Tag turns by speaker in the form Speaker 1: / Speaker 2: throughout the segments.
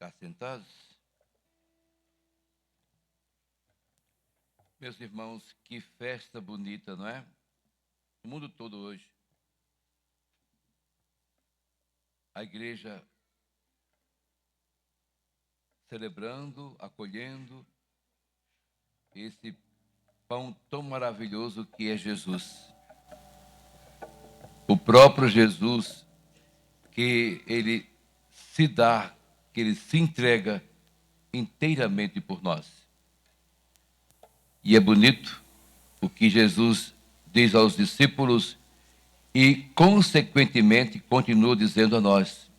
Speaker 1: ficar sentados. Meus irmãos, que festa bonita, não é? O mundo todo hoje. A igreja celebrando, acolhendo esse pão tão maravilhoso que é Jesus. O próprio Jesus, que ele se dá, que ele se entrega inteiramente por nós. E é bonito o que Jesus diz aos discípulos e, consequentemente, continua dizendo a nós: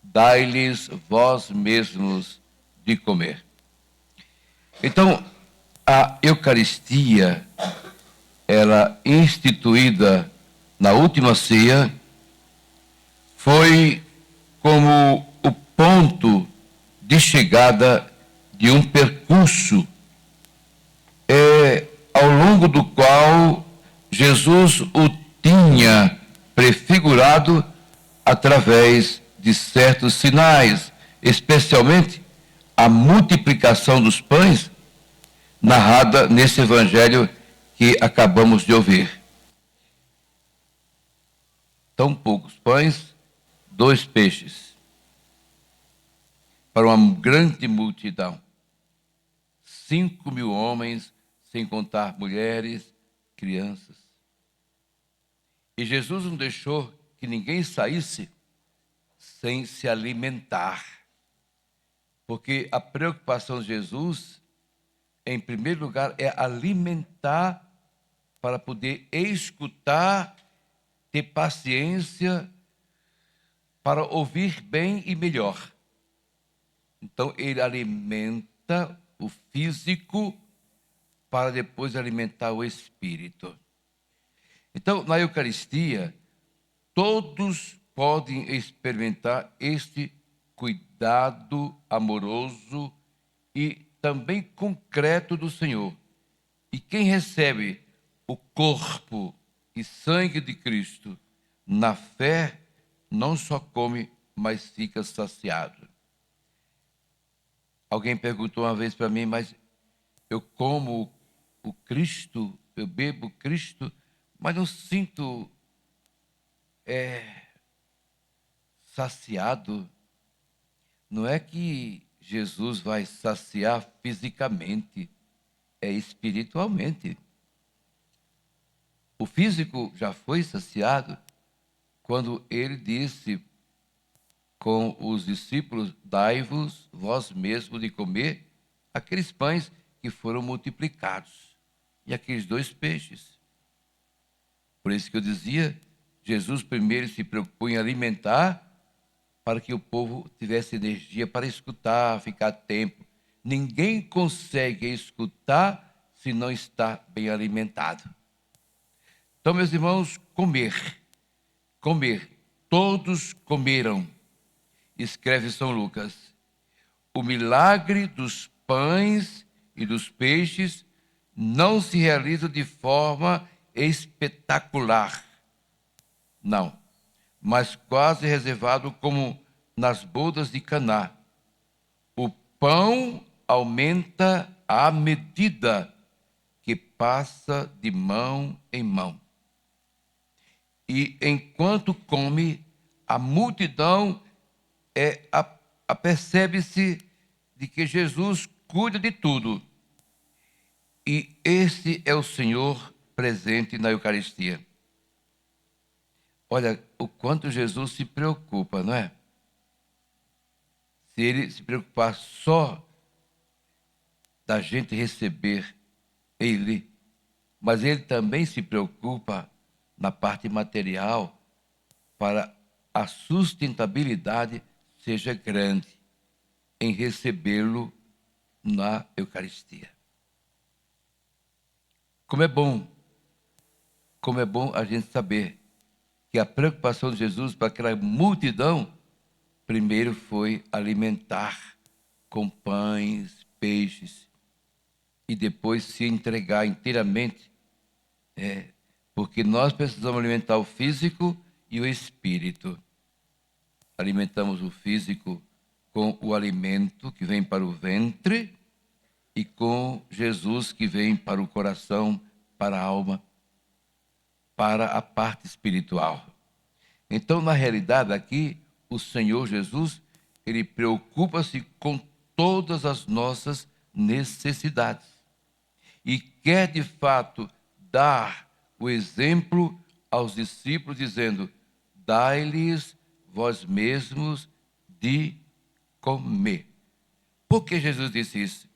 Speaker 1: dai-lhes vós mesmos de comer. Então, a Eucaristia, ela instituída na última ceia, foi como o ponto de chegada de um percurso ao longo do qual Jesus o tinha prefigurado através de certos sinais, especialmente a multiplicação dos pães, narrada nesse evangelho que acabamos de ouvir. Tão poucos pães, 2 peixes, para uma grande multidão. 5.000 homens, sem contar mulheres, crianças. E Jesus não deixou que ninguém saísse sem se alimentar. Porque a preocupação de Jesus, em primeiro lugar, é alimentar para poder escutar, ter paciência, para ouvir bem e melhor. Então, ele alimenta o físico para depois alimentar o espírito. Então, na Eucaristia, todos podem experimentar este cuidado amoroso e também concreto do Senhor. E quem recebe o corpo e sangue de Cristo na fé, não só come, mas fica saciado. Alguém perguntou uma vez para mim, mas eu como o Cristo, eu bebo Cristo, mas não sinto saciado. Não é que Jesus vai saciar fisicamente, é espiritualmente. O físico já foi saciado quando ele disse com os discípulos: dai-vos vós mesmos de comer aqueles pães que foram multiplicados e aqueles 2 peixes. Por isso que eu dizia, Jesus primeiro se preocupou em alimentar para que o povo tivesse energia para escutar, ficar tempo. Ninguém consegue escutar se não está bem alimentado. Então, meus irmãos, comer. Todos comeram, escreve São Lucas. O milagre dos pães e dos peixes não se realiza de forma espetacular, não, mas quase reservado como nas bodas de Caná. O pão aumenta à medida que passa de mão em mão. E enquanto come, a multidão apercebe-se de que Jesus cuida de tudo. E esse é o Senhor presente na Eucaristia. Olha o quanto Jesus se preocupa, não é? Se ele se preocupar só da gente receber ele, mas ele também se preocupa na parte material para a sustentabilidade seja grande em recebê-lo na Eucaristia. Como é bom a gente saber que a preocupação de Jesus para aquela multidão, primeiro foi alimentar com pães, peixes, e depois se entregar inteiramente, porque nós precisamos alimentar o físico e o espírito. Alimentamos o físico com o alimento que vem para o ventre e com Jesus que vem para o coração, para a alma, para a parte espiritual. Então, na realidade, aqui, o Senhor Jesus, ele preocupa-se com todas as nossas necessidades e quer, de fato, dar o exemplo aos discípulos, dizendo: dai-lhes vós mesmos de comer. Por que Jesus disse isso?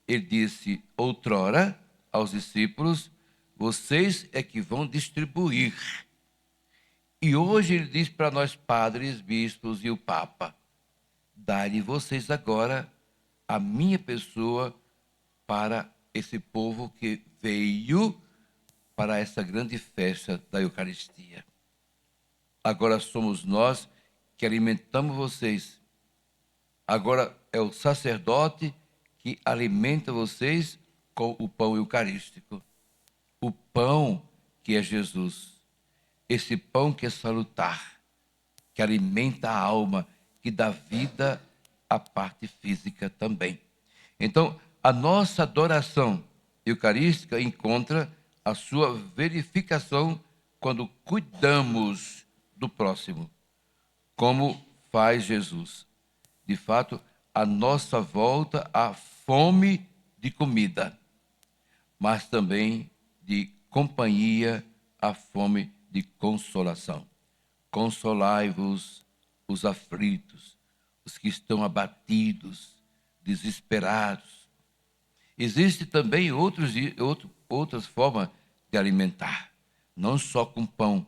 Speaker 1: Ele disse outrora aos discípulos: vocês é que vão distribuir. E hoje ele diz para nós, padres, bispos e o Papa: dai-lhe vocês agora a minha pessoa para esse povo que veio para essa grande festa da Eucaristia. Agora somos nós que alimentamos vocês. Agora é o sacerdote que alimenta vocês com o pão eucarístico. O pão que é Jesus. Esse pão que é salutar, que alimenta a alma, que dá vida à parte física também. Então, a nossa adoração eucarística encontra a sua verificação quando cuidamos do próximo, como faz Jesus. De fato, a nossa volta à fome de comida, mas também de companhia, à fome de consolação. Consolai-vos os aflitos, os que estão abatidos, desesperados. Existe também outras formas de alimentar, não só com pão,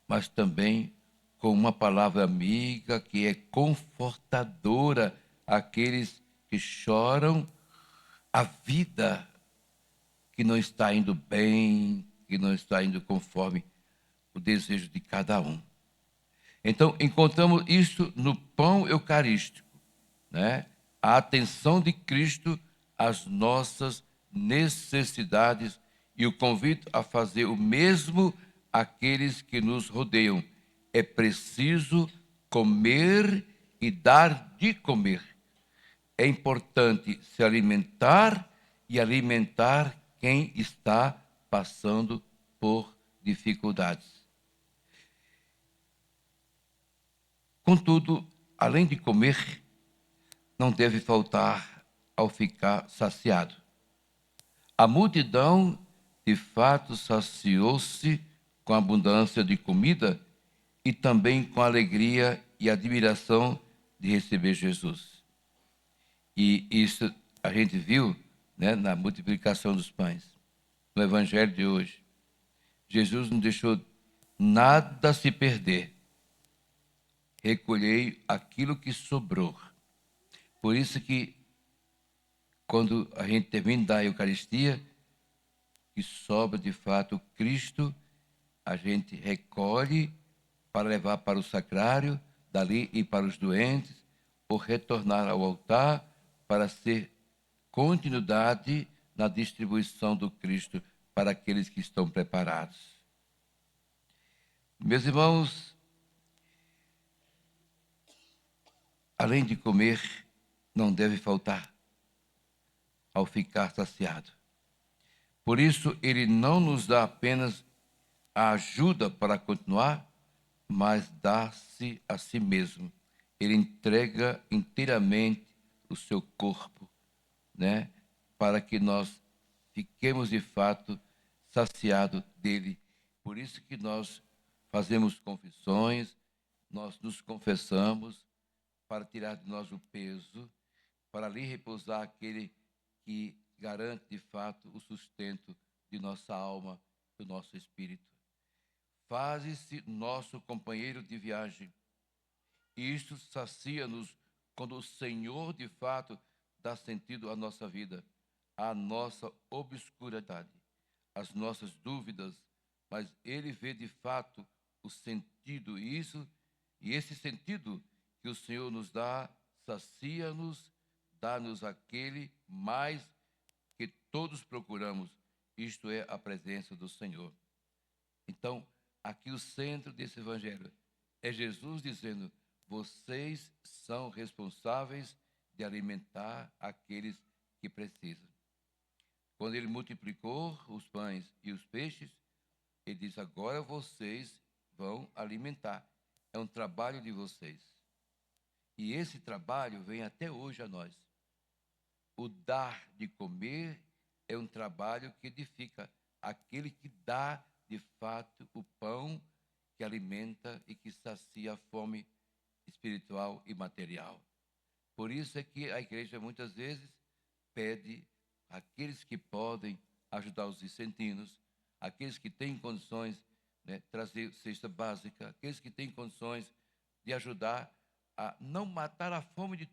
Speaker 1: mas também com uma palavra amiga que é confortadora àqueles que choram a vida que não está indo bem, que não está indo conforme o desejo de cada um. Então, encontramos isso no pão eucarístico, né? A atenção de Cristo às nossas necessidades e o convite a fazer o mesmo àqueles que nos rodeiam. É preciso comer e dar de comer. É importante se alimentar e alimentar quem está passando por dificuldades. Contudo, além de comer, não deve faltar ao ficar saciado. A multidão, de fato, saciou-se com a abundância de comida e também com a alegria e admiração de receber Jesus. E isso a gente viu, né, na multiplicação dos pães, no Evangelho de hoje. Jesus não deixou nada se perder. Recolhei aquilo que sobrou. Por isso que, quando a gente termina da Eucaristia, que sobra de fato Cristo, a gente recolhe para levar para o sacrário, dali ir para os doentes, ou retornar ao altar para ser continuidade na distribuição do Cristo para aqueles que estão preparados. Meus irmãos, além de comer, não deve faltar ao ficar saciado. Por isso, ele não nos dá apenas a ajuda para continuar, mas dá-se a si mesmo. Ele entrega inteiramente o seu corpo, né, para que nós fiquemos de fato saciados dele. Por isso que nós fazemos confissões, nós nos confessamos para tirar de nós o peso, para ali repousar aquele que garante de fato o sustento de nossa alma, do nosso espírito. Faze-se nosso companheiro de viagem. Isto sacia-nos quando o Senhor de fato dá sentido à nossa vida, à nossa obscuridade, às nossas dúvidas, mas Ele vê de fato o sentido, e esse sentido que o Senhor nos dá, sacia-nos, dá-nos aquele mais que todos procuramos, isto é a presença do Senhor. Então, aqui o centro desse evangelho é Jesus dizendo: vocês são responsáveis de alimentar aqueles que precisam. Quando ele multiplicou os pães e os peixes, ele diz: agora vocês vão alimentar. É um trabalho de vocês. E esse trabalho vem até hoje a nós. O dar de comer é um trabalho que edifica. Aquele que dá, de fato, o pão que alimenta e que sacia a fome espiritual e material. Por isso é que a igreja muitas vezes pede àqueles que podem ajudar os vicentinos, aqueles que têm condições, né, trazer cesta básica, aqueles que têm condições de ajudar a não matar a fome de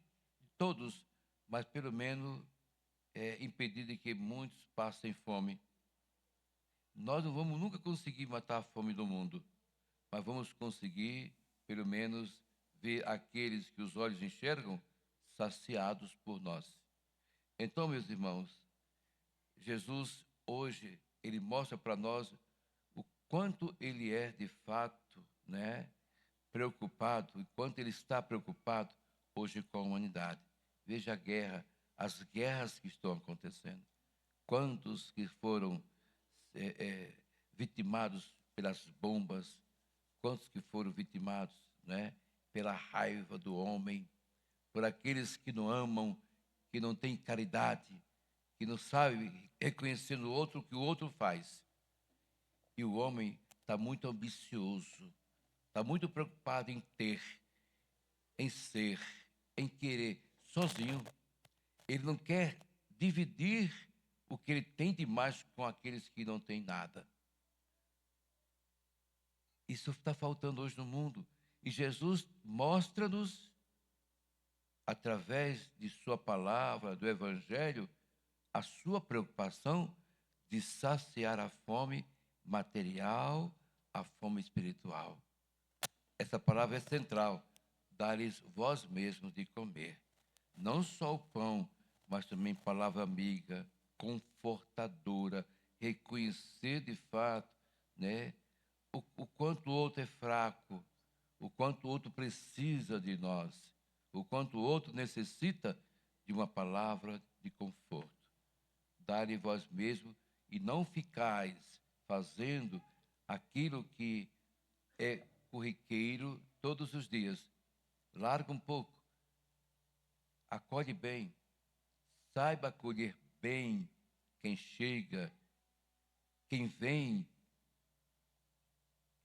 Speaker 1: todos, mas pelo menos impedir de que muitos passem fome. Nós não vamos nunca conseguir matar a fome do mundo, mas vamos conseguir, pelo menos, ver aqueles que os olhos enxergam saciados por nós. Então, meus irmãos, Jesus hoje, ele mostra para nós o quanto ele é de fato, né, preocupado, e quanto ele está preocupado hoje com a humanidade. Veja a guerra, as guerras que estão acontecendo. Quantos que foram vitimados pelas bombas, quantos que foram vitimados, né, pela raiva do homem, por aqueles que não amam, que não têm caridade, que não sabem reconhecer no outro o que o outro faz. E o homem está muito ambicioso, está muito preocupado em ter, em ser, em querer sozinho. Ele não quer dividir o que ele tem de mais com aqueles que não têm nada. Isso está faltando hoje no mundo. E Jesus mostra-nos, através de sua palavra, do Evangelho, a sua preocupação de saciar a fome material, a fome espiritual. Essa palavra é central. Dar-lhes vós mesmos de comer. Não só o pão, mas também palavra amiga, confortadora, reconhecer de fato, né, o quanto o outro é fraco, o quanto o outro precisa de nós, o quanto o outro necessita de uma palavra de conforto. Dai vós mesmos e não ficais fazendo aquilo que é corriqueiro todos os dias. Larga um pouco, acolhe bem, saiba acolher bem quem chega, quem vem.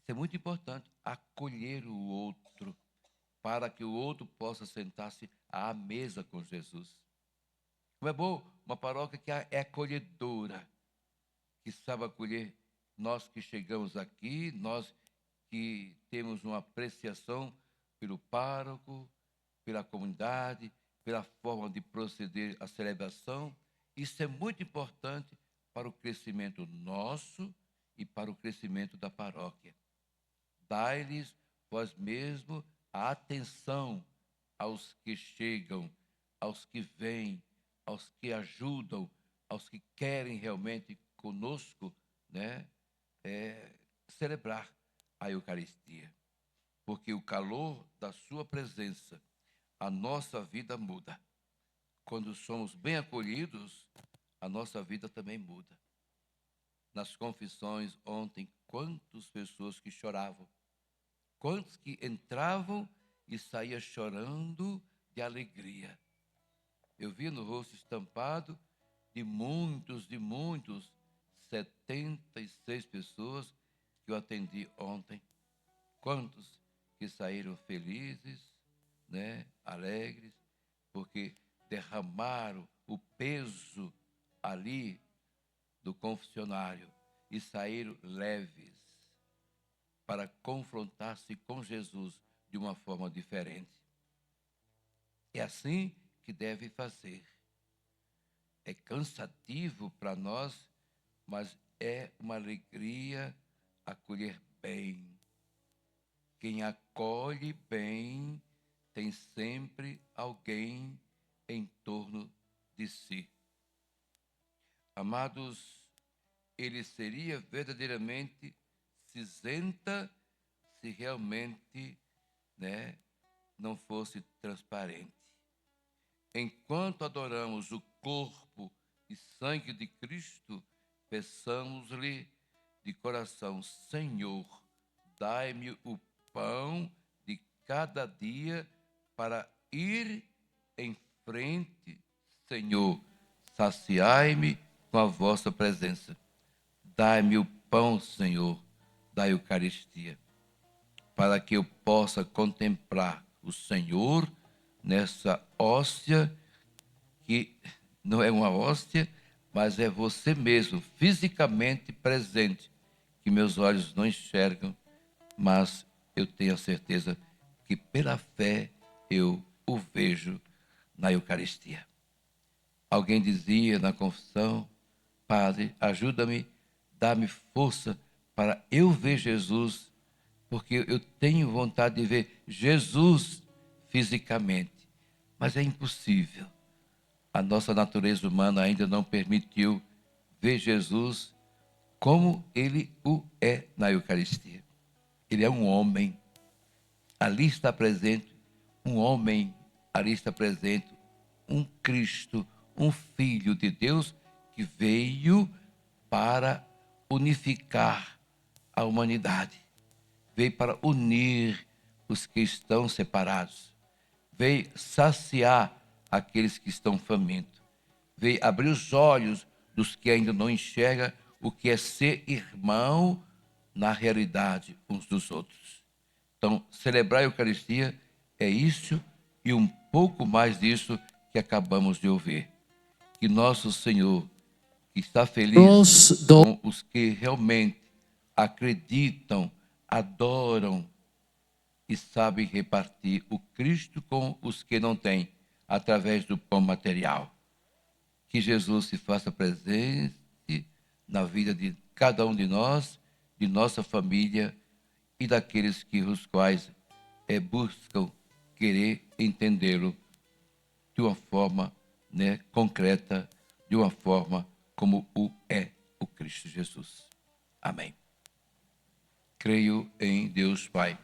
Speaker 1: Isso é muito importante, acolher o outro, para que o outro possa sentar-se à mesa com Jesus. Como é bom uma paróquia que é acolhedora, que sabe acolher nós que chegamos aqui, nós que temos uma apreciação pelo pároco, pela comunidade, pela forma de proceder à celebração. Isso é muito importante para o crescimento nosso e para o crescimento da paróquia. Dai-lhes vós mesmo a atenção aos que chegam, aos que vêm, aos que ajudam, aos que querem realmente conosco, né, celebrar a Eucaristia. Porque o calor da sua presença, a nossa vida muda. Quando somos bem acolhidos, a nossa vida também muda. Nas confissões ontem, quantas pessoas que choravam, quantos que entravam e saíam chorando de alegria. Eu vi no rosto estampado de muitos, 76 pessoas que eu atendi ontem. Quantos que saíram felizes, né, alegres, porque derramaram o peso ali do confessionário e saíram leves para confrontar-se com Jesus de uma forma diferente. É assim que deve fazer. É cansativo para nós, mas é uma alegria acolher bem. Quem acolhe bem tem sempre alguém em torno de si. Amados, ele seria verdadeiramente cinzenta se realmente, né, não fosse transparente. Enquanto adoramos o corpo e sangue de Cristo, peçamos-lhe de coração: Senhor, dai-me o pão de cada dia para ir em frente. Senhor, saciai-me com a vossa presença. Dai-me o pão, Senhor, da Eucaristia, para que eu possa contemplar o Senhor nessa hóstia, que não é uma hóstia, mas é você mesmo, fisicamente presente, que meus olhos não enxergam, mas eu tenho a certeza que pela fé eu o vejo na Eucaristia. Alguém dizia na confissão: Padre, ajuda-me, dá-me força para eu ver Jesus, porque eu tenho vontade de ver Jesus fisicamente, mas é impossível. A nossa natureza humana ainda não permitiu ver Jesus como ele o é na Eucaristia. Ele é um homem, ali está presente um homem, ali está presente um Cristo, um Filho de Deus que veio para unificar a humanidade, veio para unir os que estão separados, veio saciar aqueles que estão famintos, veio abrir os olhos dos que ainda não enxergam o que é ser irmão na realidade uns dos outros. Então, celebrar a Eucaristia é isso e um pouco mais disso que acabamos de ouvir. Que nosso Senhor, que está feliz com os que realmente acreditam, adoram e sabem repartir o Cristo com os que não têm, através do pão material. Que Jesus se faça presente na vida de cada um de nós, de nossa família e daqueles que os quais buscam querer entendê-lo de uma forma concreta, de uma forma como o é o Cristo Jesus. Amém. Creio em Deus Pai